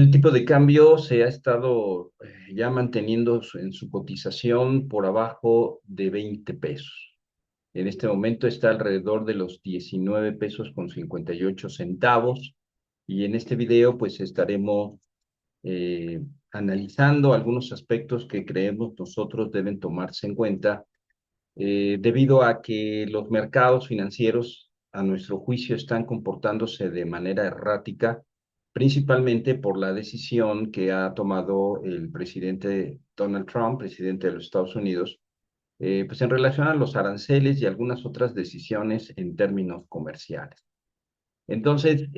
el tipo de cambio se ha estado ya manteniendo en su cotización por abajo de 20 pesos. En este momento está alrededor de los 19 pesos con 58 centavos. Y en este video pues estaremos eh, analizando algunos aspectos que creemos nosotros deben tomarse en cuenta debido a que los mercados financieros, a nuestro juicio, están comportándose de manera errática, principalmente por la decisión que ha tomado el presidente Donald Trump, presidente de los Estados Unidos, pues en relación a los aranceles y algunas otras decisiones en términos comerciales. Entonces,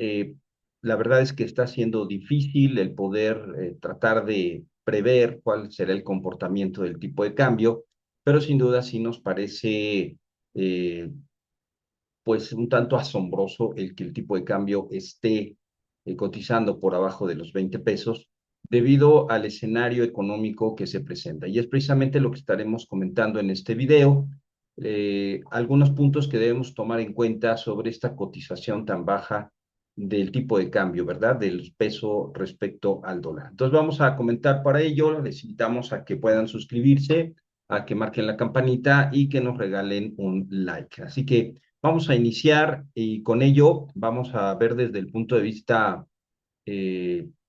la verdad es que está siendo difícil el poder tratar de prever cuál será el comportamiento del tipo de cambio, pero sin duda sí nos parece eh, pues un tanto asombroso el que el tipo de cambio esté cotizando por abajo de los 20 pesos debido al escenario económico que se presenta. Y es precisamente lo que estaremos comentando en este video, algunos puntos que debemos tomar en cuenta sobre esta cotización tan baja del tipo de cambio, ¿verdad? Del peso respecto al dólar. Entonces vamos a comentar para ello, les invitamos a que puedan suscribirse, a que marquen la campanita y que nos regalen un like. Así que vamos a iniciar y con ello vamos a ver desde el punto de vista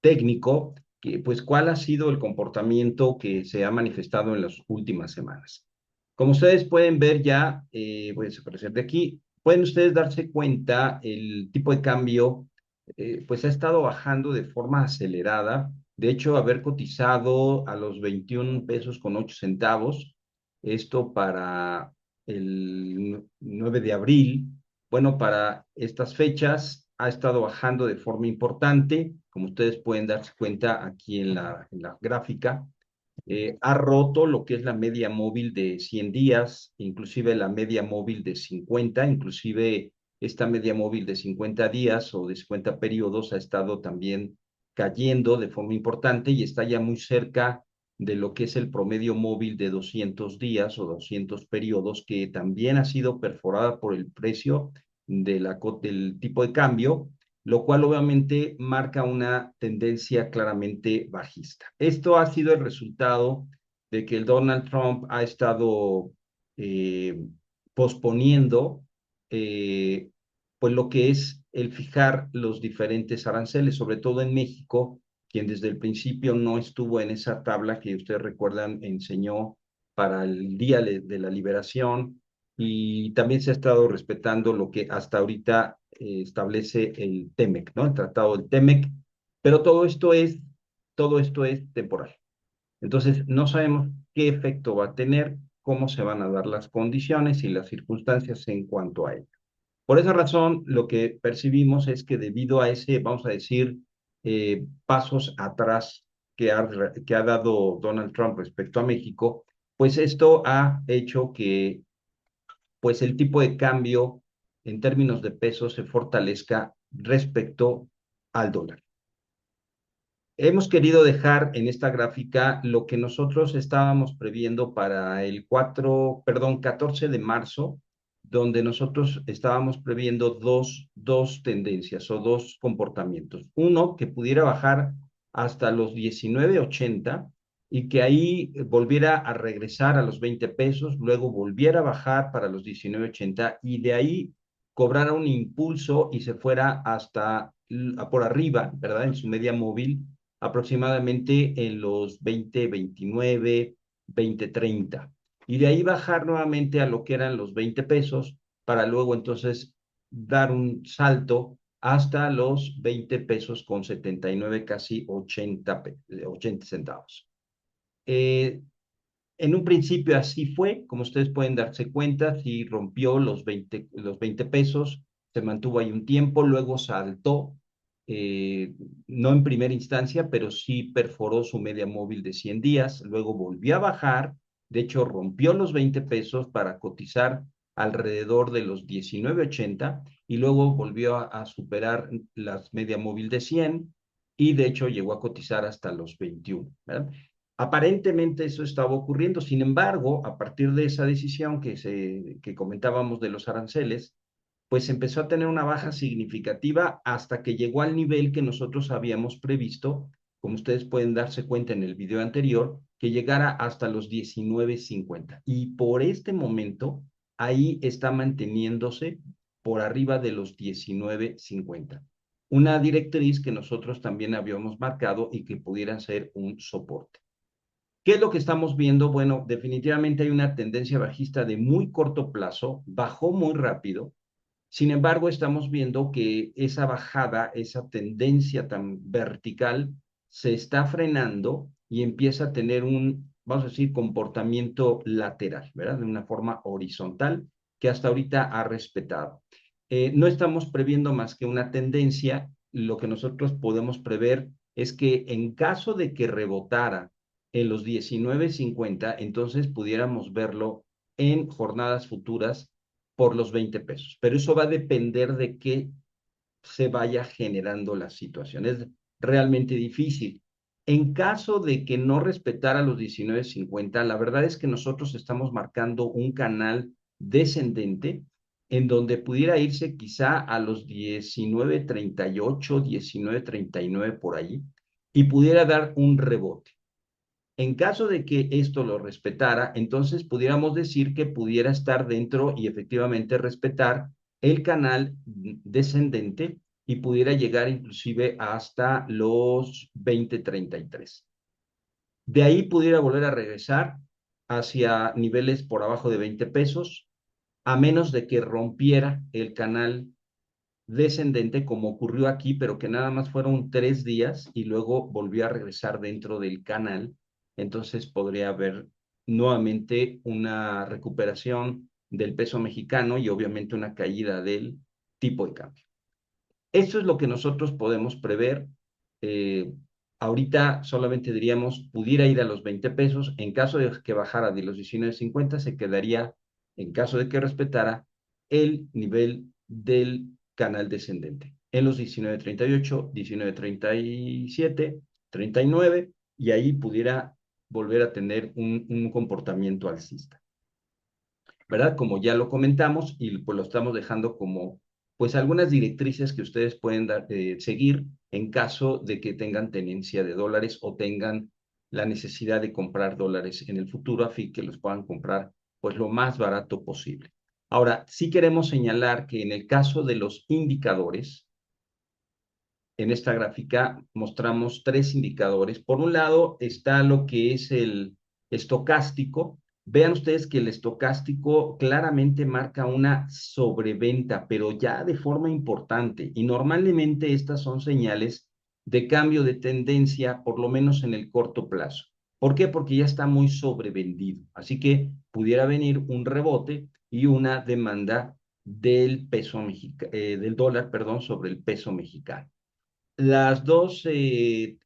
técnico, que, pues cuál ha sido el comportamiento que se ha manifestado en las últimas semanas. Como ustedes pueden ver ya, voy a desaparecer de aquí, pueden ustedes darse cuenta, el tipo de cambio pues ha estado bajando de forma acelerada. De hecho, haber cotizado a los 21 pesos con 8 centavos, esto para el 9 de abril, bueno, para estas fechas ha estado bajando de forma importante, como ustedes pueden darse cuenta aquí en la gráfica. Ha roto lo que es la media móvil de 100 días, inclusive la media móvil de 50, inclusive esta media móvil de 50 días o de 50 periodos ha estado también cayendo de forma importante y está ya muy cerca de lo que es el promedio móvil de 200 días o 200 periodos, que también ha sido perforada por el precio del tipo de cambio, lo cual obviamente marca una tendencia claramente bajista. Esto ha sido el resultado de que el Donald Trump ha estado eh, posponiendo eh, pues lo que es el fijar los diferentes aranceles, sobre todo en México, quien desde el principio no estuvo en esa tabla que ustedes recuerdan enseñó para el Día de la Liberación, y también se ha estado respetando lo que hasta ahorita establece el TEMEC, ¿no? El tratado del TEMEC, pero todo esto es temporal. Entonces, no sabemos qué efecto va a tener, cómo se van a dar las condiciones y las circunstancias en cuanto a ello. Por esa razón, lo que percibimos es que debido a ese, vamos a decir, pasos atrás que ha dado Donald Trump respecto a México, pues esto ha hecho que pues el tipo de cambio en términos de peso se fortalezca respecto al dólar. Hemos querido dejar en esta gráfica lo que nosotros estábamos previendo para el 14 de marzo, donde nosotros estábamos previendo dos tendencias o dos comportamientos. Uno, que pudiera bajar hasta los 19.80 y que ahí volviera a regresar a los 20 pesos, luego volviera a bajar para los 19.80 y de ahí cobrara un impulso y se fuera hasta por arriba, ¿verdad? En su media móvil aproximadamente en los 20, 29, 20, 30. Y de ahí bajar nuevamente a lo que eran los 20 pesos para luego entonces dar un salto hasta los 20 pesos con 79, casi 80 centavos. Eh, en un principio así fue, como ustedes pueden darse cuenta, sí rompió los 20 pesos, se mantuvo ahí un tiempo, luego saltó, eh, no en primera instancia, pero sí perforó su media móvil de 100 días, luego volvió a bajar, de hecho rompió los 20 pesos para cotizar alrededor de los 19.80 y luego volvió a superar las media móvil de 100 y de hecho llegó a cotizar hasta los 21, ¿verdad? Aparentemente eso estaba ocurriendo, sin embargo, a partir de esa decisión que comentábamos de los aranceles, pues empezó a tener una baja significativa hasta que llegó al nivel que nosotros habíamos previsto como ustedes pueden darse cuenta en el video anterior, que llegara hasta los 19.50. Y por este momento, ahí está manteniéndose por arriba de los 19.50. Una directriz que nosotros también habíamos marcado y que pudiera ser un soporte. ¿Qué es lo que estamos viendo? Bueno, definitivamente hay una tendencia bajista de muy corto plazo, bajó muy rápido. Sin embargo, estamos viendo que esa bajada, esa tendencia tan vertical, se está frenando y empieza a tener un, vamos a decir, comportamiento lateral, ¿verdad? De una forma horizontal que hasta ahorita ha respetado. No estamos previendo más que una tendencia. Lo que nosotros podemos prever es que en caso de que rebotara en los 19.50, entonces pudiéramos verlo en jornadas futuras por los 20 pesos. Pero eso va a depender de que se vaya generando la situación. Es realmente difícil. En caso de que no respetara los 19.50, la verdad es que nosotros estamos marcando un canal descendente en donde pudiera irse quizá a los 19.38, 19.39 por ahí, y pudiera dar un rebote. En caso de que esto lo respetara, entonces pudiéramos decir que pudiera estar dentro y efectivamente respetar el canal descendente y pudiera llegar inclusive hasta los 20.33. De ahí pudiera volver a regresar hacia niveles por abajo de 20 pesos, a menos de que rompiera el canal descendente como ocurrió aquí, pero que nada más fueron 3 días y luego volvió a regresar dentro del canal. Entonces podría haber nuevamente una recuperación del peso mexicano y obviamente una caída del tipo de cambio. Eso es lo que nosotros podemos prever. Eh, Ahorita solamente diríamos, pudiera ir a los 20 pesos. En caso de que bajara de los 19.50, se quedaría, en caso de que respetara, el nivel del canal descendente en los 19.38, 19.37, 39, y ahí pudiera volver a tener un comportamiento alcista, ¿verdad? Como ya lo comentamos y pues lo estamos dejando como pues algunas directrices que ustedes pueden seguir en caso de que tengan tenencia de dólares o tengan la necesidad de comprar dólares en el futuro a fin que los puedan comprar pues lo más barato posible. Ahora, sí queremos señalar que en el caso de los indicadores, en esta gráfica mostramos 3 indicadores. Por un lado está lo que es el estocástico. Vean ustedes que el estocástico claramente marca una sobreventa, pero ya de forma importante. Y normalmente estas son señales de cambio de tendencia, por lo menos en el corto plazo. ¿Por qué? Porque ya está muy sobrevendido. Así que pudiera venir un rebote y una demanda del peso mexicano, del dólar, perdón, sobre el peso mexicano. Las dos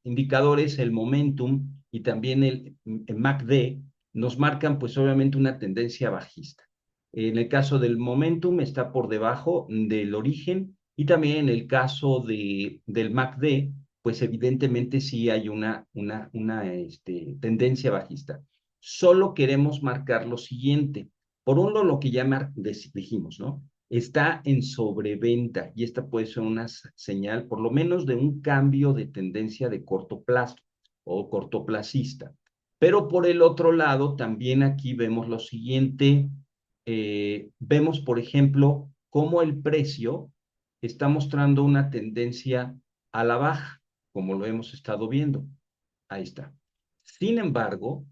indicadores, el momentum y también el MACD, nos marcan pues obviamente una tendencia bajista. En el caso del momentum está por debajo del origen y también en el caso del MACD, pues evidentemente sí hay una tendencia bajista. Solo queremos marcar lo siguiente. Por un lado, lo que ya dijimos, ¿no? Está en sobreventa y esta puede ser una señal por lo menos de un cambio de tendencia de corto plazo o cortoplacista. Pero por el otro lado, también aquí vemos lo siguiente, vemos por ejemplo cómo el precio está mostrando una tendencia a la baja, como lo hemos estado viendo. Ahí está. Sin embargo,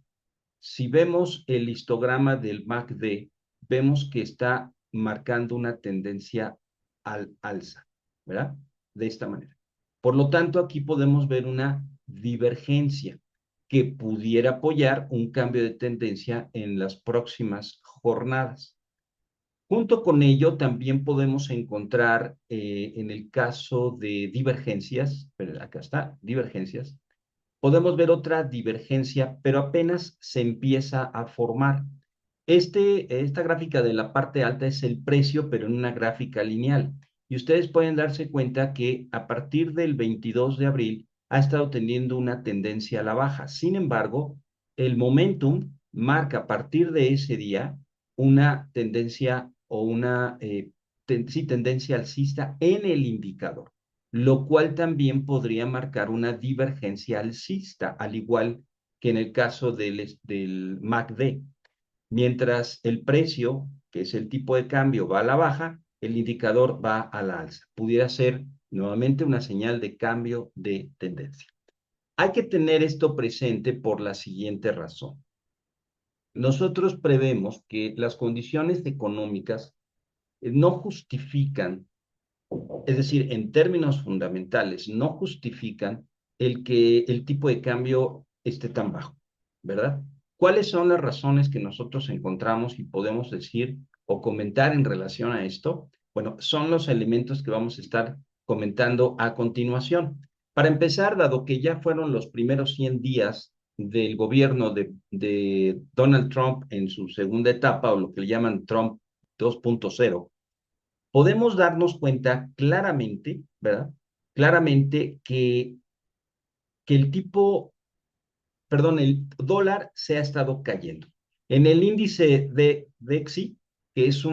si vemos el histograma del MACD, vemos que está marcando una tendencia al alza, ¿verdad? De esta manera. Por lo tanto, aquí podemos ver una divergencia que pudiera apoyar un cambio de tendencia en las próximas jornadas. Junto con ello, también podemos encontrar en el caso de divergencias, pero acá está, divergencias, podemos ver otra divergencia, pero apenas se empieza a formar. Esta gráfica de la parte alta es el precio, pero en una gráfica lineal. Y ustedes pueden darse cuenta que a partir del 22 de abril ha estado teniendo una tendencia a la baja. Sin embargo, el momentum marca a partir de ese día una tendencia o una sí, tendencia alcista en el indicador. lo cual también podría marcar una divergencia alcista, al igual que en el caso del MACD. Mientras el precio, que es el tipo de cambio, va a la baja, el indicador va a la alza. Pudiera ser nuevamente una señal de cambio de tendencia. Hay que tener esto presente por la siguiente razón. Nosotros prevemos que las condiciones económicas no justifican, es decir, en términos fundamentales, no justifican el que el tipo de cambio esté tan bajo, ¿verdad? ¿Cuáles son las razones que nosotros encontramos y podemos decir o comentar en relación a esto? Bueno, son los elementos que vamos a estar comentando a continuación. Para empezar, dado que ya fueron los primeros 100 días del gobierno de Donald Trump en su segunda etapa, o lo que le llaman Trump 2.0, podemos darnos cuenta claramente, ¿verdad? Claramente que el dólar se ha estado cayendo. En el índice de DXY, que es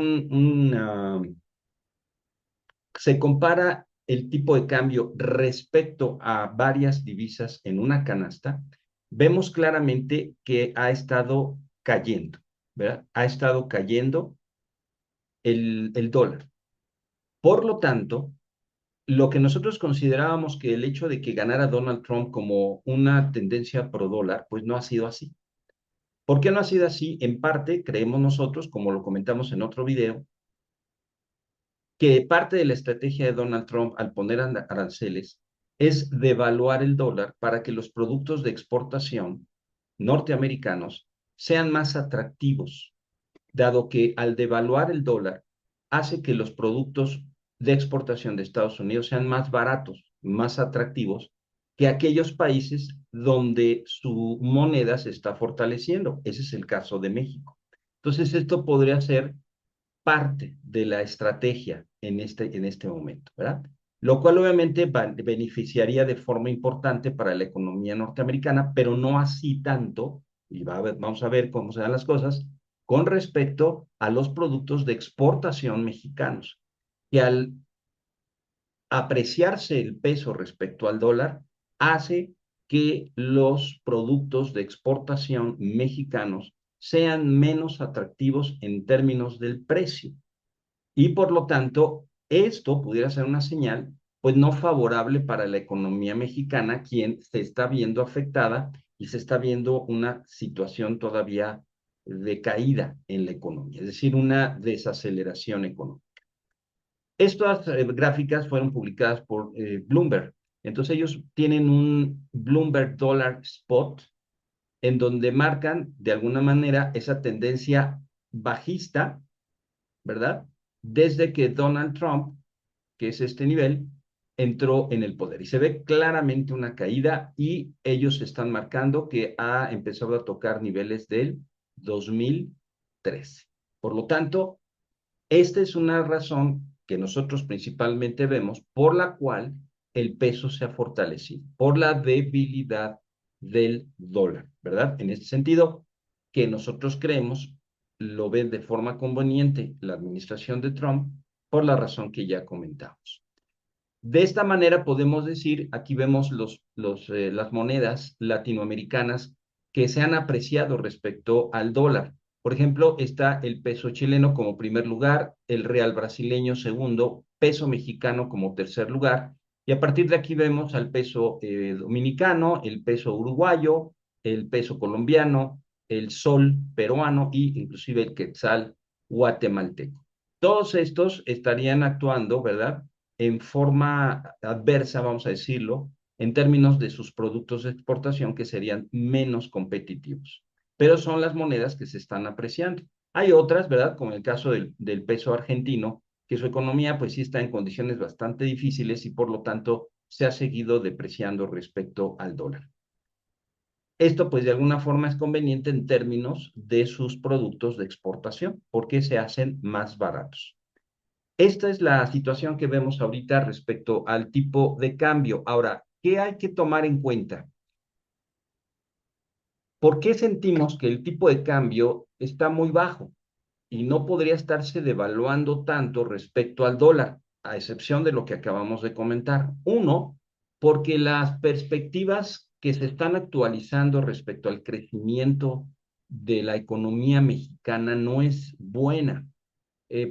se compara el tipo de cambio respecto a varias divisas en una canasta, vemos claramente que ha estado cayendo, ¿verdad? Ha estado cayendo el dólar. Por lo tanto, lo que nosotros considerábamos que el hecho de que ganara Donald Trump como una tendencia pro dólar, pues no ha sido así. ¿Por qué no ha sido así? En parte, creemos nosotros, como lo comentamos en otro video, que parte de la estrategia de Donald Trump al poner aranceles es devaluar el dólar para que los productos de exportación norteamericanos sean más atractivos, dado que al devaluar el dólar hace que los productos de exportación de Estados Unidos sean más baratos, más atractivos que aquellos países donde su moneda se está fortaleciendo. Ese es el caso de México. Entonces, esto podría ser parte de la estrategia en este momento, ¿verdad? Lo cual obviamente beneficiaría de forma importante para la economía norteamericana, pero no así tanto, y vamos a ver cómo se dan las cosas, con respecto a los productos de exportación mexicanos, que al apreciarse el peso respecto al dólar, hace que los productos de exportación mexicanos sean menos atractivos en términos del precio. Y por lo tanto, esto pudiera ser una señal, pues no favorable para la economía mexicana, quien se está viendo afectada y se está viendo una situación todavía de caída en la economía, es decir, una desaceleración económica. Estas gráficas fueron publicadas por Bloomberg. Entonces ellos tienen un Bloomberg Dollar Spot en donde marcan de alguna manera esa tendencia bajista, ¿verdad? Desde que Donald Trump, que es este nivel, entró en el poder. Y se ve claramente una caída y ellos están marcando que ha empezado a tocar niveles del 2013. Por lo tanto, esta es una razón que nosotros principalmente vemos por la cual el peso se ha fortalecido, por la debilidad del dólar, ¿verdad? En este sentido, que nosotros creemos lo ve de forma conveniente la administración de Trump por la razón que ya comentamos. De esta manera podemos decir, aquí vemos las monedas latinoamericanas que se han apreciado respecto al dólar. Por ejemplo, está el peso chileno como primer lugar, el real brasileño segundo, peso mexicano como tercer lugar, y a partir de aquí vemos al peso dominicano, el peso uruguayo, el peso colombiano, el sol peruano y inclusive el quetzal guatemalteco. Todos estos estarían actuando, ¿verdad?, en forma adversa, vamos a decirlo, en términos de sus productos de exportación que serían menos competitivos. Pero son las monedas que se están apreciando. Hay otras, ¿verdad? Como el caso del peso argentino, que su economía pues sí está en condiciones bastante difíciles y por lo tanto se ha seguido depreciando respecto al dólar. Esto pues de alguna forma es conveniente en términos de sus productos de exportación porque se hacen más baratos. Esta es la situación que vemos ahorita respecto al tipo de cambio. Ahora, ¿qué hay que tomar en cuenta? ¿Por qué sentimos que el tipo de cambio está muy bajo y no podría estarse devaluando tanto respecto al dólar? a excepción de lo que acabamos de comentar. Uno, porque las perspectivas que se están actualizando respecto al crecimiento de la economía mexicana no es buena.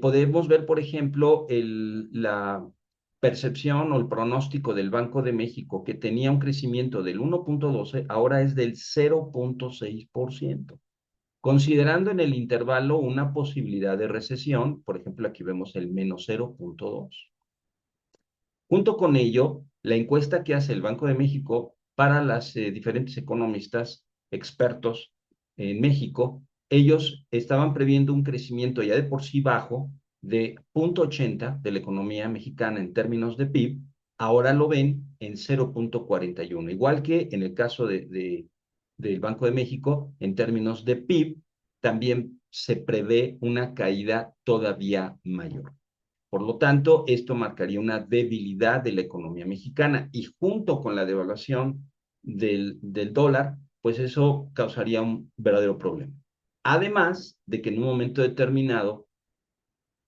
Podemos ver, por ejemplo, la percepción o el pronóstico del Banco de México, que tenía un crecimiento del 1.12, ahora es del 0.6%, considerando en el intervalo una posibilidad de recesión. Por ejemplo, aquí vemos el menos 0.2. Junto con ello, la encuesta que hace el Banco de México para las diferentes economistas expertos en México, ellos estaban previendo un crecimiento ya de por sí bajo de 0.80 de la economía mexicana en términos de PIB, ahora lo ven en 0.41, igual que en el caso del Banco de México, en términos de PIB, también se prevé una caída todavía mayor. Por lo tanto, esto marcaría una debilidad de la economía mexicana y junto con la devaluación del dólar, pues eso causaría un verdadero problema. Además de que en un momento determinado,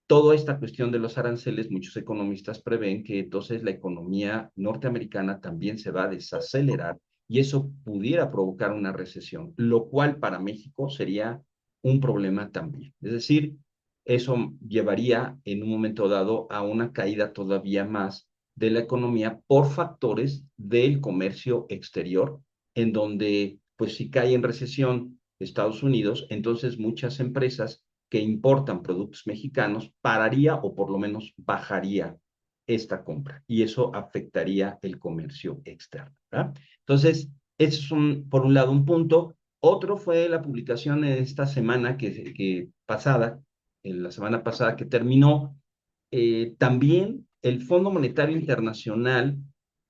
toda esta cuestión de los aranceles, muchos economistas prevén que entonces la economía norteamericana también se va a desacelerar y eso pudiera provocar una recesión, lo cual para México sería un problema también. Es decir, eso llevaría en un momento dado a una caída todavía más de la economía por factores del comercio exterior, en donde, pues si cae en recesión Estados Unidos, entonces muchas empresas que importan productos mexicanos pararía o por lo menos bajaría esta compra y eso afectaría el comercio externo, ¿verdad? Entonces, eso es por un lado un punto. Otro fue la publicación en esta semana pasada, en la semana pasada que terminó, también el Fondo Monetario Internacional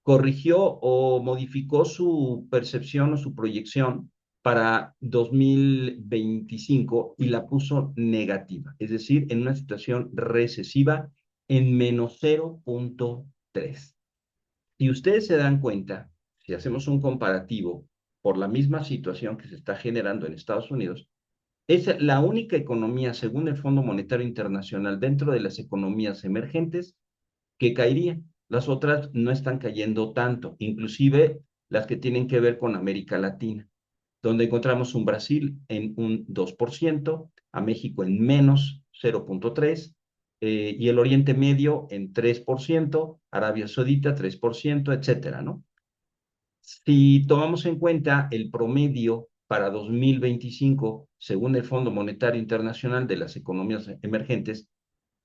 corrigió o modificó su percepción o su proyección para 2025 y la puso negativa, es decir, en una situación recesiva en menos 0.3. Si ustedes se dan cuenta, si hacemos un comparativo por la misma situación que se está generando en Estados Unidos, es la única economía, según el Fondo Monetario Internacional, dentro de las economías emergentes que caerían. Las otras no están cayendo tanto, inclusive las que tienen que ver con América Latina, donde encontramos un Brasil en un 2%, a México en menos 0.3%, y el Oriente Medio en 3%, Arabia Saudita 3%, etcétera, ¿no? Si tomamos en cuenta el promedio para 2025, según el Fondo Monetario Internacional de las economías emergentes,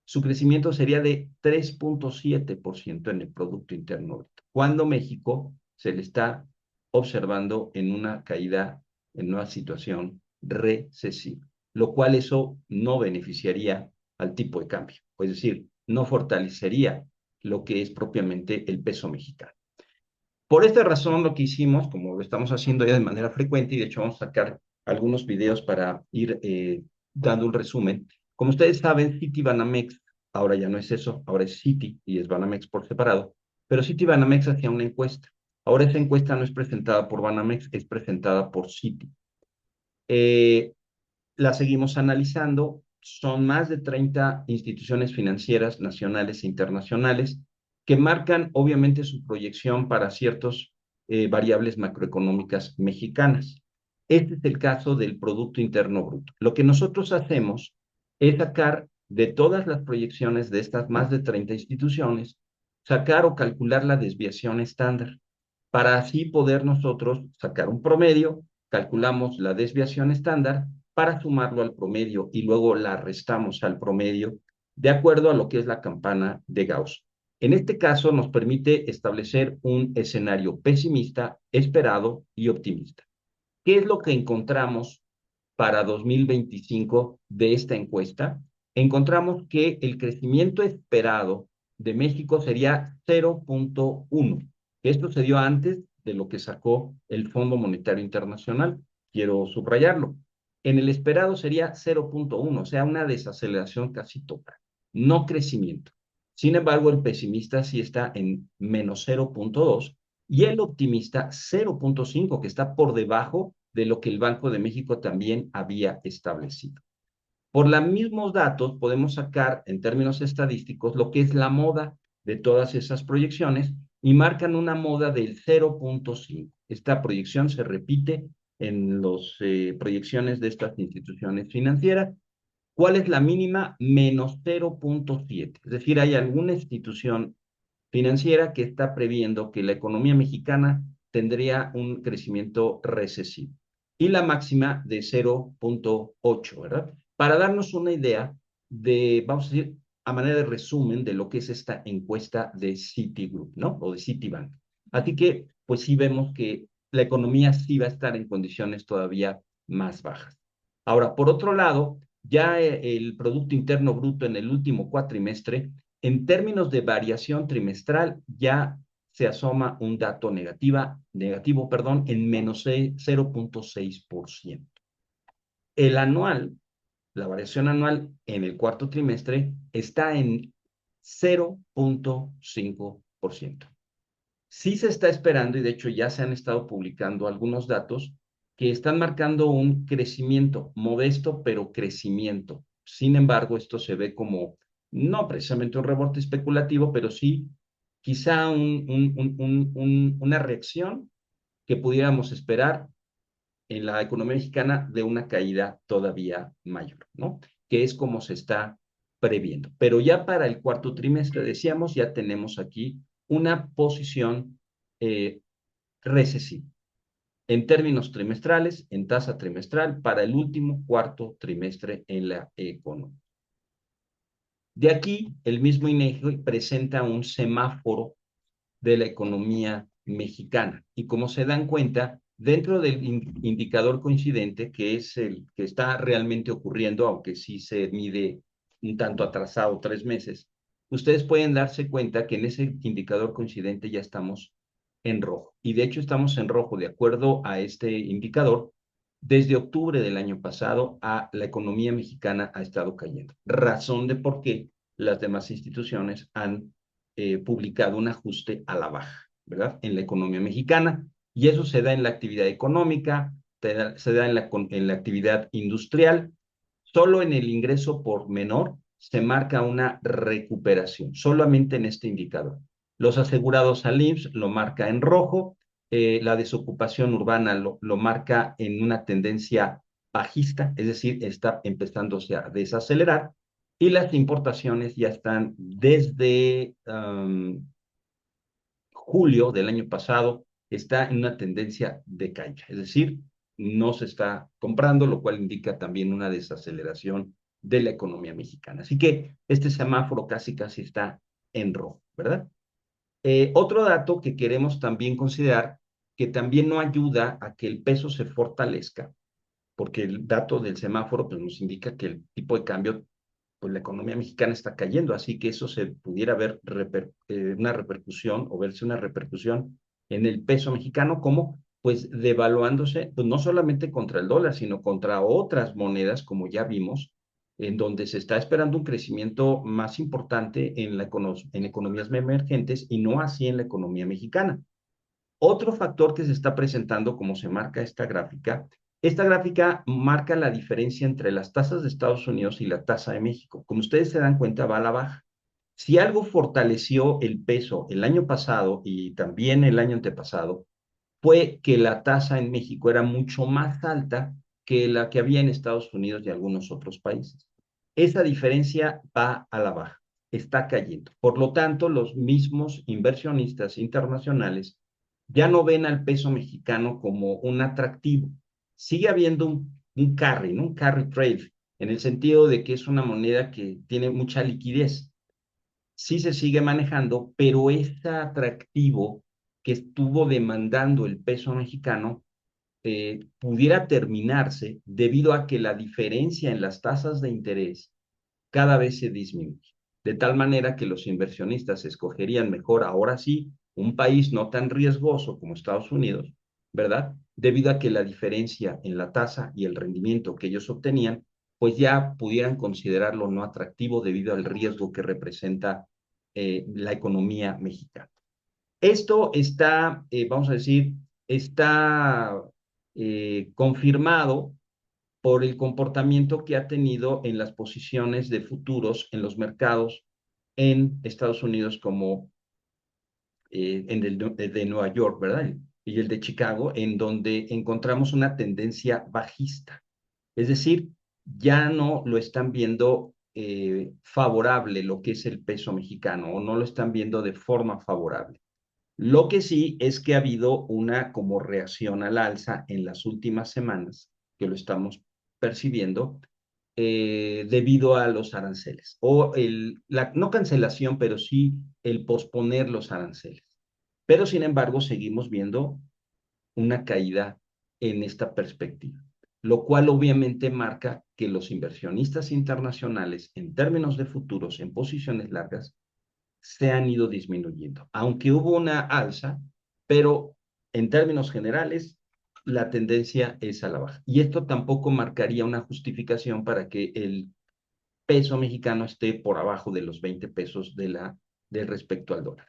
su crecimiento sería de 3.7% en el Producto Interno Bruto, cuando México se le está observando en una caída, en una situación recesiva, lo cual eso no beneficiaría al tipo de cambio, es decir, no fortalecería lo que es propiamente el peso mexicano. Por esta razón, lo que hicimos, como lo estamos haciendo ya de manera frecuente, y de hecho vamos a sacar algunos videos para ir dando un resumen. Como ustedes saben, Citibanamex, ahora ya no es eso, ahora es Citi y es Banamex por separado, pero Citibanamex hacía una encuesta. Ahora esa encuesta no es presentada por Banamex, es presentada por Citi. Eh, la seguimos analizando. Son más de 30 instituciones financieras nacionales e internacionales que marcan obviamente su proyección para ciertas variables macroeconómicas mexicanas. Este es el caso del Producto Interno Bruto. Lo que nosotros hacemos es sacar de todas las proyecciones de estas más de 30 instituciones, sacar o calcular la desviación estándar, para así poder nosotros sacar un promedio, calculamos la desviación estándar para sumarlo al promedio y luego la restamos al promedio de acuerdo a lo que es la campana de Gauss. En este caso nos permite establecer un escenario pesimista, esperado y optimista. ¿Qué es lo que encontramos para 2025 de esta encuesta? Encontramos que el crecimiento esperado de México sería 0.1. Esto se dio antes de lo que sacó el Fondo Monetario Internacional. Quiero subrayarlo. En el esperado sería 0.1, o sea, una desaceleración casi total, no crecimiento. Sin embargo, el pesimista sí está en menos 0.2 y el optimista 0.5, que está por debajo de lo que el Banco de México también había establecido. Por los mismos datos podemos sacar en términos estadísticos lo que es la moda. de todas esas proyecciones y marcan una moda del 0.5. Esta proyección se repite en las proyecciones de estas instituciones financieras. ¿Cuál es la mínima? Menos 0.7. Es decir, hay alguna institución financiera que está previendo que la economía mexicana tendría un crecimiento recesivo. Y la máxima de 0.8, ¿verdad? Para darnos una idea de, vamos a decir, a manera de resumen de lo que es esta encuesta de Citigroup, ¿no? O de Citibank. Así que, pues sí vemos que la economía sí va a estar en condiciones todavía más bajas. Ahora, por otro lado, ya el Producto Interno Bruto en el último cuatrimestre, en términos de variación trimestral, ya se asoma un dato negativo, perdón, en menos 0.6%. El anual, la variación anual en el cuarto trimestre está en 0.5%. Sí se está esperando, y de hecho ya se han estado publicando algunos datos que están marcando un crecimiento modesto, pero crecimiento. Sin embargo, esto se ve como no precisamente un rebote especulativo, pero sí quizá una reacción que pudiéramos esperar en la economía mexicana de una caída todavía mayor, ¿no? Que es como se está previendo. Pero ya para el cuarto trimestre, decíamos, ya tenemos aquí una posición eh, recesiva en términos trimestrales, en tasa trimestral, para el último cuarto trimestre en la economía. De aquí, el mismo INEGI presenta un semáforo de la economía mexicana. Y como se dan cuenta, dentro del indicador coincidente, que es el que está realmente ocurriendo, aunque sí se mide un tanto atrasado 3 meses, ustedes pueden darse cuenta que en ese indicador coincidente ya estamos en rojo. Y de hecho estamos en rojo, de acuerdo a este indicador, desde octubre del año pasado la economía mexicana ha estado cayendo. Razón de por qué las demás instituciones han publicado un ajuste a la baja, ¿verdad? En la economía mexicana. Y eso se da en la actividad económica, se da en la actividad industrial. Solo en el ingreso por menor se marca una recuperación, solamente en este indicador. Los asegurados al IMSS lo marca en rojo, la desocupación urbana lo marca en una tendencia bajista, es decir, está empezándose a desacelerar, y las importaciones ya están desde julio del año pasado, está en una tendencia de caída, es decir, no se está comprando, lo cual indica también una desaceleración de la economía mexicana. Así que este semáforo casi está en rojo, ¿verdad? Otro dato que queremos también considerar, que también no ayuda a que el peso se fortalezca, porque el dato del semáforo pues, nos indica que el tipo de cambio, pues la economía mexicana está cayendo, así que eso se pudiera ver una repercusión o verse una repercusión en el peso mexicano como pues devaluándose, pues no solamente contra el dólar, sino contra otras monedas, como ya vimos, en donde se está esperando un crecimiento más importante en economías emergentes y no así en la economía mexicana. Otro factor que se está presentando, como se marca esta gráfica marca la diferencia entre las tasas de Estados Unidos y la tasa de México. Como ustedes se dan cuenta, va a la baja. Si algo fortaleció el peso el año pasado y también el año antepasado, fue que la tasa en México era mucho más alta que la que había en Estados Unidos y algunos otros países. Esa diferencia va a la baja, está cayendo. Por lo tanto, los mismos inversionistas internacionales ya no ven al peso mexicano como un atractivo. Sigue habiendo un carry, ¿no? Un carry trade, en el sentido de que es una moneda que tiene mucha liquidez. Sí se sigue manejando, pero este atractivo que estuvo demandando el peso mexicano pudiera terminarse debido a que la diferencia en las tasas de interés cada vez se disminuye. De tal manera que los inversionistas escogerían mejor, ahora sí, un país no tan riesgoso como Estados Unidos, ¿verdad? Debido a que la diferencia en la tasa y el rendimiento que ellos obtenían, pues ya pudieran considerarlo no atractivo debido al riesgo que representa la economía mexicana. Esto está, vamos a decir, está confirmado por el comportamiento que ha tenido en las posiciones de futuros en los mercados en Estados Unidos como en el de Nueva York, ¿verdad? Y el de Chicago, en donde encontramos una tendencia bajista. Es decir, ya no lo están viendo favorable lo que es el peso mexicano, o no lo están viendo de forma favorable. Lo que sí es que ha habido una como reacción al alza en las últimas semanas, que lo estamos percibiendo, debido a los aranceles, o la no cancelación, pero sí el posponer los aranceles. Pero sin embargo, seguimos viendo una caída en esta perspectiva, lo cual obviamente marca que los inversionistas internacionales en términos de futuros en posiciones largas se han ido disminuyendo, aunque hubo una alza, pero en términos generales la tendencia es a la baja. Y esto tampoco marcaría una justificación para que el peso mexicano esté por abajo de los 20 pesos de respecto al dólar.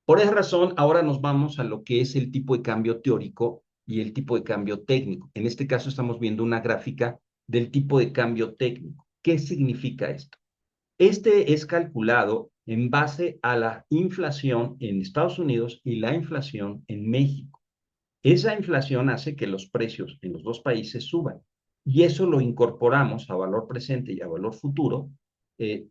Por esa razón, ahora nos vamos a lo que es el tipo de cambio teórico y el tipo de cambio técnico. En este caso estamos viendo una gráfica del tipo de cambio técnico. ¿Qué significa esto? Este es calculado en base a la inflación en Estados Unidos y la inflación en México. Esa inflación hace que los precios en los dos países suban y eso lo incorporamos a valor presente y a valor futuro,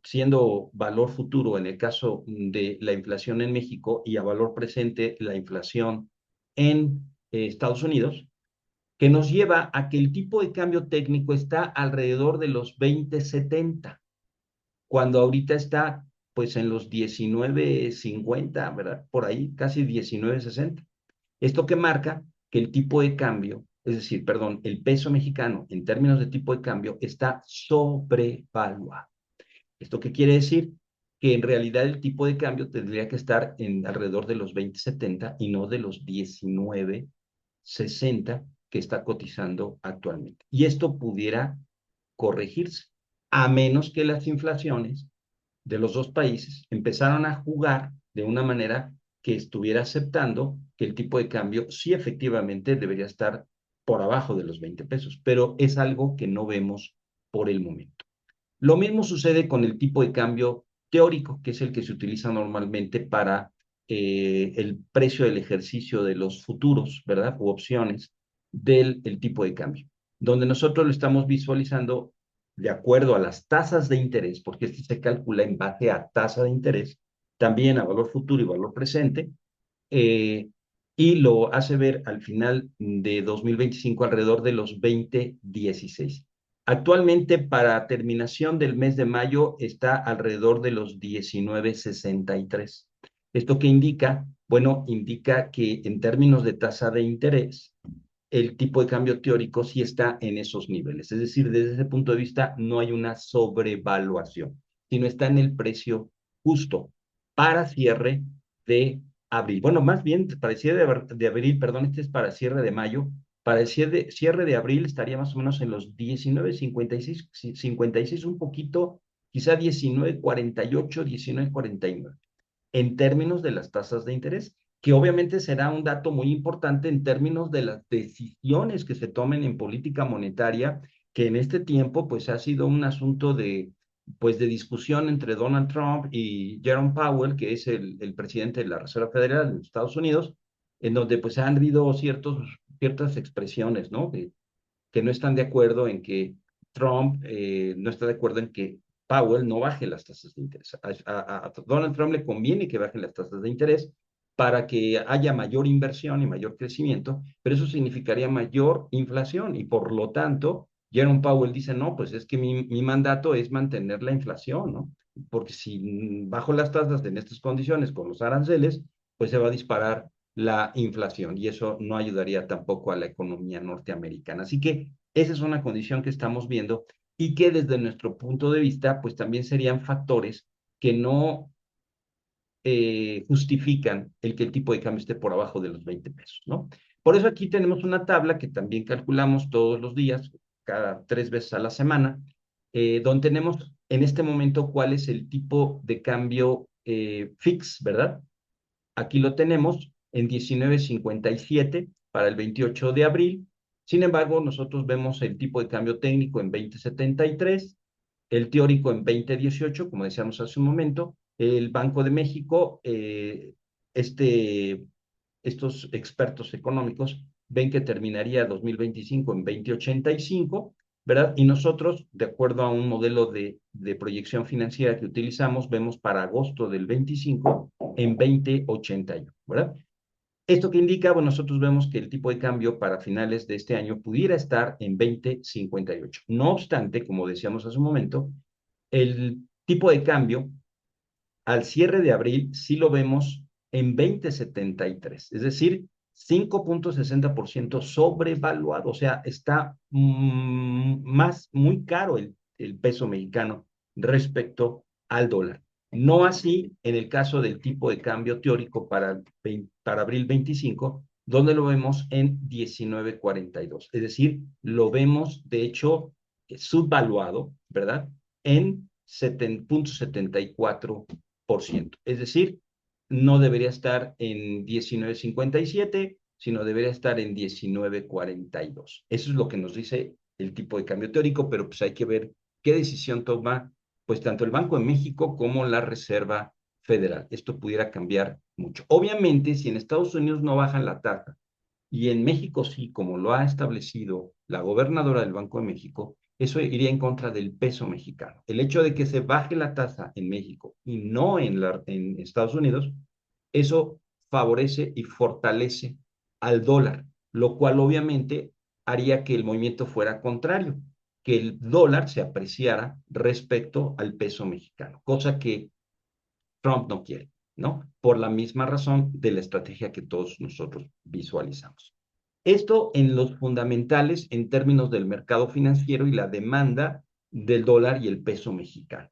siendo valor futuro en el caso de la inflación en México y a valor presente la inflación en Estados Unidos, que nos lleva a que el tipo de cambio técnico está alrededor de los 20.70, cuando ahorita está pues en los 19.50, ¿verdad? Por ahí, casi 19.60. Esto que marca que el tipo de cambio, es decir, perdón, el peso mexicano en términos de tipo de cambio está sobrevaluado. ¿Esto qué quiere decir? Que en realidad el tipo de cambio tendría que estar en alrededor de los 20.70 y no de los 19.60 que está cotizando actualmente. Y esto pudiera corregirse, a menos que las inflaciones de los dos países empezaron a jugar de una manera que estuviera aceptando que el tipo de cambio sí efectivamente debería estar por abajo de los 20 pesos, pero es algo que no vemos por el momento. Lo mismo sucede con el tipo de cambio teórico, que es el que se utiliza normalmente para el precio del ejercicio de los futuros, ¿verdad? U opciones del el tipo de cambio, donde nosotros lo estamos visualizando de acuerdo a las tasas de interés, porque este se calcula en base a tasa de interés, también a valor futuro y valor presente, eh, y lo hace ver al final de 2025 alrededor de los 20.16. Actualmente, para terminación del mes de mayo, está alrededor de los 19.63. ¿Esto qué indica? Bueno, indica que en términos de tasa de interés, el tipo de cambio teórico sí está en esos niveles. Es decir, desde ese punto de vista no hay una sobrevaluación, sino está en el precio justo para cierre de abril. Bueno, más bien para el cierre de abril, perdón, este es para cierre de mayo. Para el cierre de abril estaría más o menos en los 19.56, 56 un poquito, quizá 19.48, 19.49 en términos de las tasas de interés, que obviamente será un dato muy importante en términos de las decisiones que se tomen en política monetaria, que en este tiempo pues ha sido un asunto pues de discusión entre Donald Trump y Jerome Powell, que es el presidente de la Reserva Federal de Estados Unidos, en donde pues han habido ciertas expresiones, ¿no? Que no están de acuerdo en que Trump no está de acuerdo en que Powell no baje las tasas de interés. A Donald Trump le conviene que bajen las tasas de interés para que haya mayor inversión y mayor crecimiento, pero eso significaría mayor inflación y por lo tanto, Jerome Powell dice, no, pues es que mi mandato es mantener la inflación, ¿no? Porque si bajo las tasas en estas condiciones con los aranceles, pues se va a disparar la inflación y eso no ayudaría tampoco a la economía norteamericana. Así que esa es una condición que estamos viendo y que desde nuestro punto de vista, pues también serían factores que no justifican el que el tipo de cambio esté por abajo de los 20 pesos, ¿no? Por eso aquí tenemos una tabla que también calculamos todos los días, cada 3 veces a la semana, donde tenemos en este momento cuál es el tipo de cambio fix, ¿verdad? Aquí lo tenemos en 19.57 para el 28 de abril. Sin embargo, nosotros vemos el tipo de cambio técnico en 20.73, el teórico en 20.18, como decíamos hace un momento, el Banco de México, este, estos expertos económicos ven que terminaría 2025 en 2085, ¿verdad? Y nosotros, de acuerdo a un modelo de proyección financiera que utilizamos, vemos para agosto del 25 en 2081, ¿verdad? ¿Esto que indica? Bueno, nosotros vemos que el tipo de cambio para finales de este año pudiera estar en 2058. No obstante, como decíamos hace un momento, el tipo de cambio al cierre de abril sí lo vemos en 2073, es decir, 5,60% sobrevaluado, o sea, está muy caro el peso mexicano respecto al dólar. No así en el caso del tipo de cambio teórico para abril 25, donde lo vemos en 19,42. Es decir, lo vemos, de hecho, subvaluado, ¿verdad? En 7,74%. Es decir, no debería estar en 19,57, sino debería estar en 19,42. Eso es lo que nos dice el tipo de cambio teórico, pero pues hay que ver qué decisión toma pues tanto el Banco de México como la Reserva Federal. Esto pudiera cambiar mucho. Obviamente, si en Estados Unidos no bajan la tasa y en México sí, como lo ha establecido la gobernadora del Banco de México, eso iría en contra del peso mexicano. El hecho de que se baje la tasa en México y no en Estados Unidos, eso favorece y fortalece al dólar, lo cual obviamente haría que el movimiento fuera contrario, que el dólar se apreciara respecto al peso mexicano, cosa que Trump no quiere, ¿no? Por la misma razón de la estrategia que todos nosotros visualizamos. Esto en los fundamentales en términos del mercado financiero y la demanda del dólar y el peso mexicano.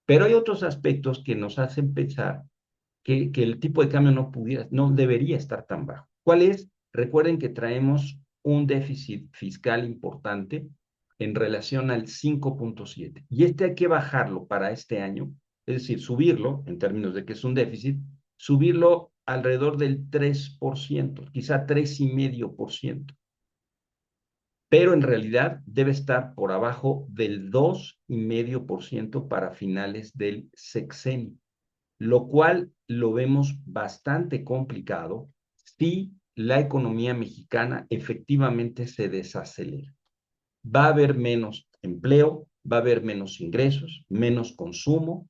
Pero hay otros aspectos que nos hacen pensar que el tipo de cambio no debería estar tan bajo. ¿Cuál es? Recuerden que traemos un déficit fiscal importante en relación al 5,7. Y este hay que bajarlo para este año, es decir, subirlo, en términos de que es un déficit, subirlo alrededor del 3%, quizá 3,5%, pero en realidad debe estar por abajo del 2,5% para finales del sexenio, lo cual lo vemos bastante complicado si la economía mexicana efectivamente se desacelera. Va a haber menos empleo, va a haber menos ingresos, menos consumo,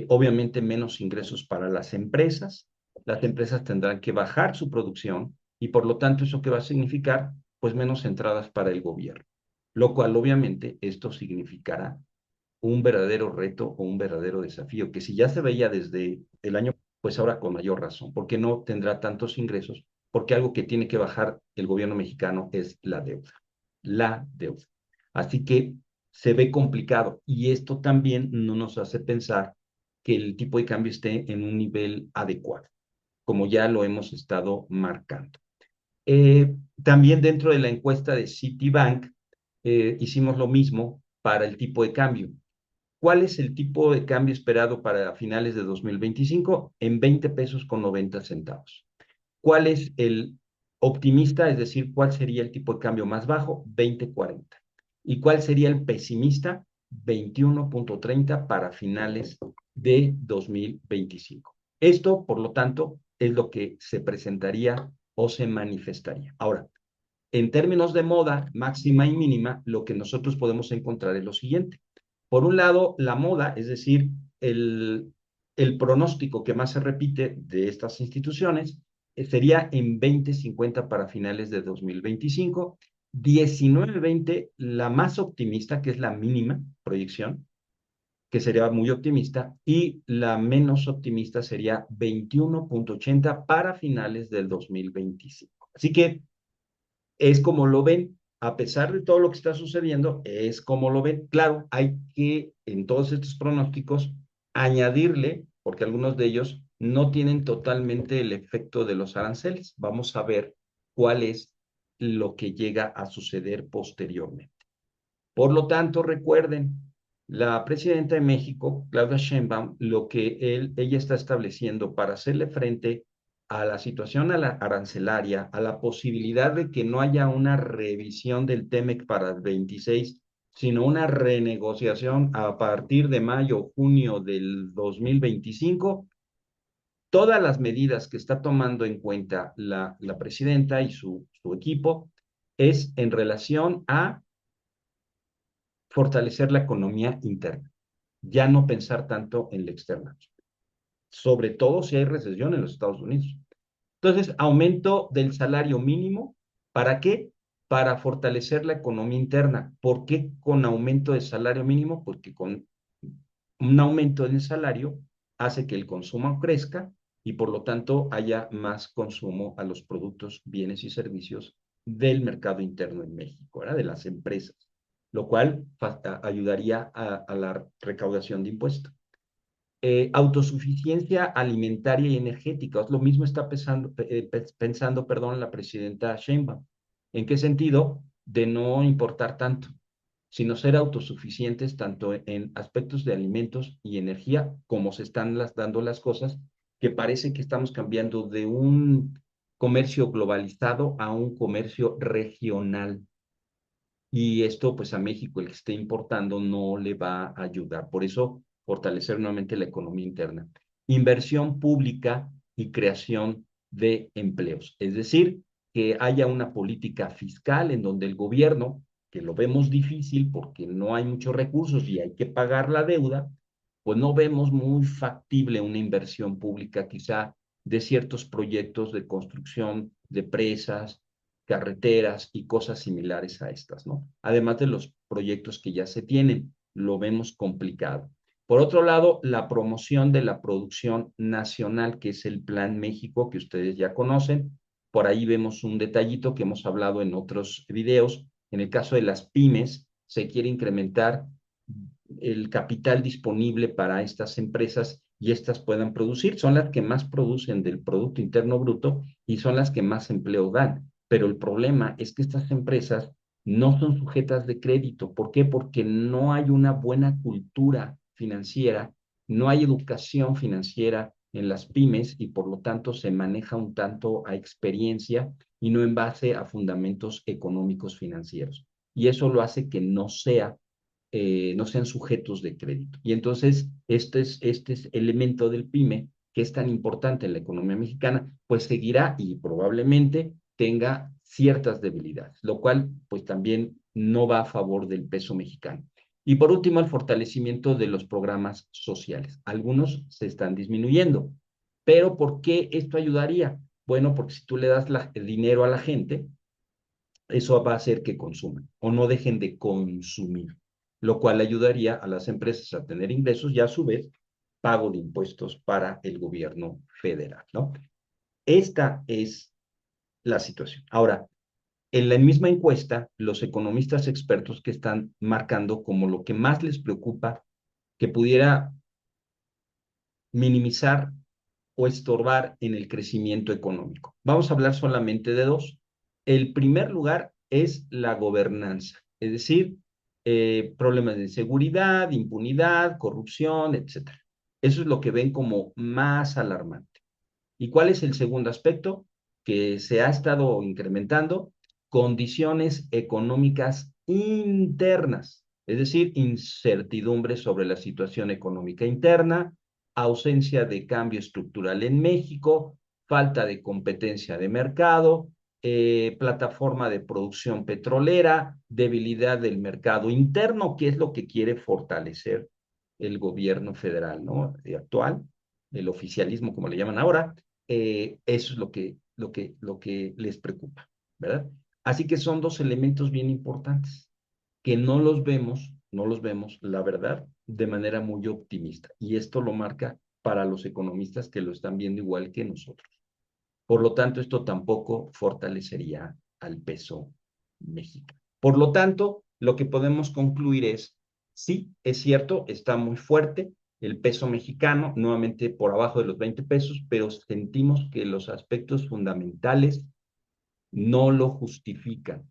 obviamente menos ingresos para las empresas tendrán que bajar su producción y por lo tanto eso que va a significar pues menos entradas para el gobierno, lo cual obviamente esto significará un verdadero reto o un verdadero desafío, que si ya se veía desde el año, pues ahora con mayor razón, porque no tendrá tantos ingresos, porque algo que tiene que bajar el gobierno mexicano es la deuda. Así que se ve complicado y esto también no nos hace pensar que el tipo de cambio esté en un nivel adecuado, como ya lo hemos estado marcando. También dentro de la encuesta de Citibank hicimos lo mismo para el tipo de cambio. ¿Cuál es el tipo de cambio esperado para finales de 2025? En 20 pesos con 90 centavos. ¿Cuál es el optimista? Es decir, ¿cuál sería el tipo de cambio más bajo? 20,40. ¿Y cuál sería el pesimista? 21,30 para finales de 2025. Esto, por lo tanto, es lo que se presentaría o se manifestaría. Ahora, en términos de moda máxima y mínima, lo que nosotros podemos encontrar es lo siguiente. Por un lado, la moda, es decir, el pronóstico que más se repite de estas instituciones sería en 20,50 para finales de 2025, 19,20 la más optimista, que es la mínima proyección, que sería muy optimista, y la menos optimista sería 21,80 para finales del 2025. Así que es como lo ven, a pesar de todo lo que está sucediendo, es como lo ven. Claro, hay que en todos estos pronósticos añadirle, porque algunos de ellos no tienen totalmente el efecto de los aranceles. Vamos a ver cuál es lo que llega a suceder posteriormente. Por lo tanto, recuerden, la presidenta de México, Claudia Sheinbaum, lo que ella está estableciendo para hacerle frente a la situación arancelaria, a la posibilidad de que no haya una revisión del TEMEC para el 26, sino una renegociación a partir de mayo o junio del 2025. Todas las medidas que está tomando en cuenta la presidenta y su equipo es en relación a fortalecer la economía interna, ya no pensar tanto en la externa, sobre todo si hay recesión en los Estados Unidos. Entonces, aumento del salario mínimo, ¿para qué? Para fortalecer la economía interna. ¿Por qué con aumento del salario mínimo? Porque con un aumento del salario hace que el consumo crezca y por lo tanto haya más consumo a los productos, bienes y servicios del mercado interno en México, ¿verdad? De las empresas, lo cual ayudaría a la recaudación de impuestos. Autosuficiencia alimentaria y energética. Es lo mismo está pensando, perdón, la presidenta Sheinbaum. ¿En qué sentido? De no importar tanto, sino ser autosuficientes tanto en aspectos de alimentos y energía, como se están dando las cosas, que parece que estamos cambiando de un comercio globalizado a un comercio regional. Y esto, pues a México, el que esté importando, no le va a ayudar. Por eso, fortalecer nuevamente la economía interna. Inversión pública y creación de empleos. Es decir, que haya una política fiscal en donde el gobierno, que lo vemos difícil porque no hay muchos recursos y hay que pagar la deuda, pues no vemos muy factible una inversión pública quizá de ciertos proyectos de construcción de presas, carreteras y cosas similares a estas, ¿no? Además de los proyectos que ya se tienen, lo vemos complicado. Por otro lado, la promoción de la producción nacional, que es el Plan México, que ustedes ya conocen. Por ahí vemos un detallito que hemos hablado en otros videos. En el caso de las pymes, se quiere incrementar el capital disponible para estas empresas y estas puedan producir. Son las que más producen del Producto Interno Bruto y son las que más empleo dan. Pero el problema es que estas empresas no son sujetas de crédito. ¿Por qué? Porque no hay una buena cultura financiera, no hay educación financiera en las pymes y por lo tanto se maneja un tanto a experiencia y no en base a fundamentos económicos financieros. Y eso lo hace que no sean sujetos de crédito. Y entonces, este es elemento del PYME, que es tan importante en la economía mexicana, pues seguirá y probablemente tenga ciertas debilidades, lo cual pues también no va a favor del peso mexicano. Y por último, el fortalecimiento de los programas sociales. Algunos se están disminuyendo, pero ¿por qué esto ayudaría? Bueno, porque si tú le das el dinero a la gente, eso va a hacer que consuman o no dejen de consumir, lo cual ayudaría a las empresas a tener ingresos y a su vez pago de impuestos para el gobierno federal, ¿no? Esta es la situación. Ahora, en la misma encuesta, los economistas expertos que están marcando como lo que más les preocupa que pudiera minimizar o estorbar en el crecimiento económico. Vamos a hablar solamente de dos. El primer lugar es la gobernanza, es decir, problemas de inseguridad, impunidad, corrupción, etcétera. Eso es lo que ven como más alarmante. ¿Y cuál es el segundo aspecto? Que se ha estado incrementando, condiciones económicas internas, es decir, incertidumbre sobre la situación económica interna, ausencia de cambio estructural en México, falta de competencia de mercado, plataforma de producción petrolera, debilidad del mercado interno, que es lo que quiere fortalecer el gobierno federal, ¿no? Actual, el oficialismo, como le llaman ahora. Eso es lo que les preocupa, ¿verdad? Así que son dos elementos bien importantes que no los vemos, la verdad, de manera muy optimista. Y esto lo marca para los economistas que lo están viendo igual que nosotros. Por lo tanto, esto tampoco fortalecería al peso mexicano. Por lo tanto, lo que podemos concluir es, sí, es cierto, está muy fuerte el peso mexicano, nuevamente por abajo de los 20 pesos, pero sentimos que los aspectos fundamentales no lo justifican.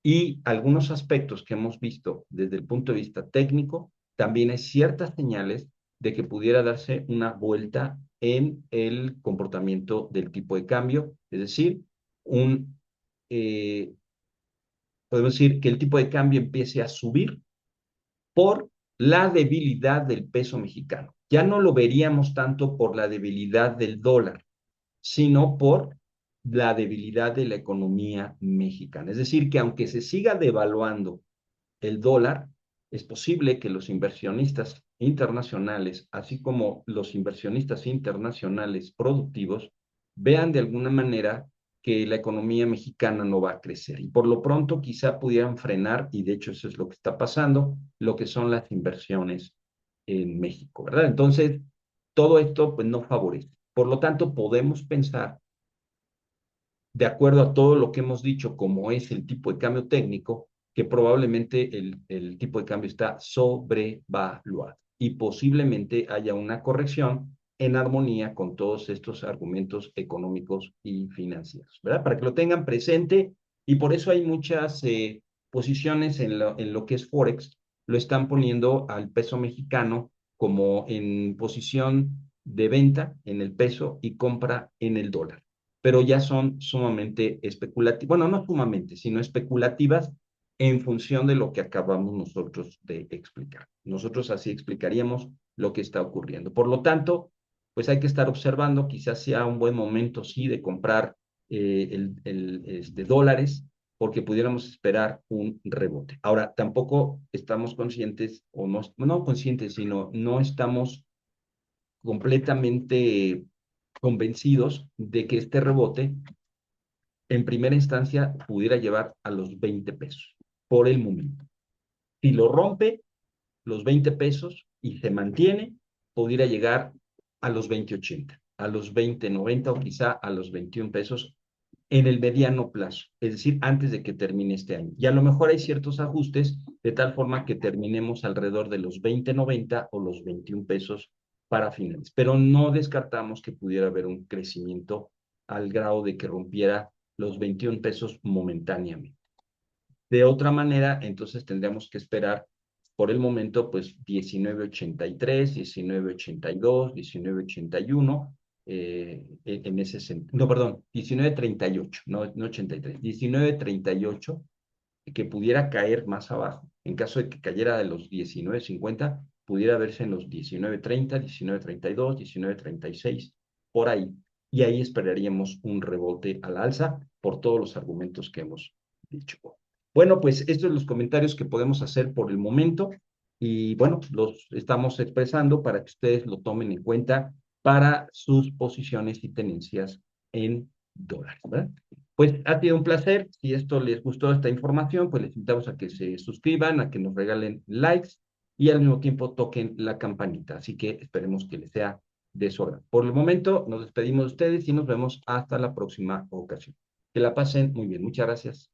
Y algunos aspectos que hemos visto desde el punto de vista técnico, también hay ciertas señales de que pudiera darse una vuelta en el comportamiento del tipo de cambio, es decir, un, eh, podemos decir que el tipo de cambio empiece a subir por la debilidad del peso mexicano. Ya no lo veríamos tanto por la debilidad del dólar, sino por la debilidad de la economía mexicana. Es decir, que aunque se siga devaluando el dólar, es posible que los inversionistas internacionales, así como los inversionistas internacionales productivos, vean de alguna manera que la economía mexicana no va a crecer. Y por lo pronto quizá pudieran frenar, y de hecho eso es lo que está pasando, lo que son las inversiones en México, ¿verdad? Entonces, todo esto pues no favorece. Por lo tanto, podemos pensar, de acuerdo a todo lo que hemos dicho, como es el tipo de cambio técnico, que probablemente el tipo de cambio está sobrevaluado y posiblemente haya una corrección en armonía con todos estos argumentos económicos y financieros, ¿verdad? Para que lo tengan presente, y por eso hay muchas posiciones en lo que es Forex, lo están poniendo al peso mexicano como en posición de venta en el peso y compra en el dólar, pero ya son sumamente especulativas, bueno, no sumamente, sino especulativas en función de lo que acabamos nosotros de explicar. Nosotros así explicaríamos lo que está ocurriendo. Por lo tanto, pues hay que estar observando, quizás sea un buen momento, sí, de comprar dólares, porque pudiéramos esperar un rebote. Ahora, tampoco estamos conscientes, o no, no conscientes, sino no estamos completamente convencidos de que este rebote en primera instancia pudiera llevar a los 20 pesos por el momento. Si lo rompe los 20 pesos y se mantiene, pudiera llegar a los 20.80, a los 20.90 o quizá a los 21 pesos en el mediano plazo, es decir, antes de que termine este año. Y a lo mejor hay ciertos ajustes de tal forma que terminemos alrededor de los 20.90 o los 21 pesos para finales. Pero no descartamos que pudiera haber un crecimiento al grado de que rompiera los 21 pesos momentáneamente. De otra manera, entonces tendríamos que esperar por el momento, pues 19.83, 19.82, 19.81, en ese sentido. No, perdón, 19.38, no 83, 19.38, que pudiera caer más abajo. En caso de que cayera de los 19.50, pudiera verse en los 19.30, 19.32, 19.36, por ahí. Y ahí esperaríamos un rebote al alza por todos los argumentos que hemos dicho. Bueno, pues estos son los comentarios que podemos hacer por el momento y bueno, los estamos expresando para que ustedes lo tomen en cuenta para sus posiciones y tenencias en dólares, ¿verdad? Pues ha sido un placer. Si esto les gustó esta información, pues les invitamos a que se suscriban, a que nos regalen likes y al mismo tiempo toquen la campanita. Así que esperemos que les sea de su agrado. Por el momento, nos despedimos de ustedes y nos vemos hasta la próxima ocasión. Que la pasen muy bien. Muchas gracias.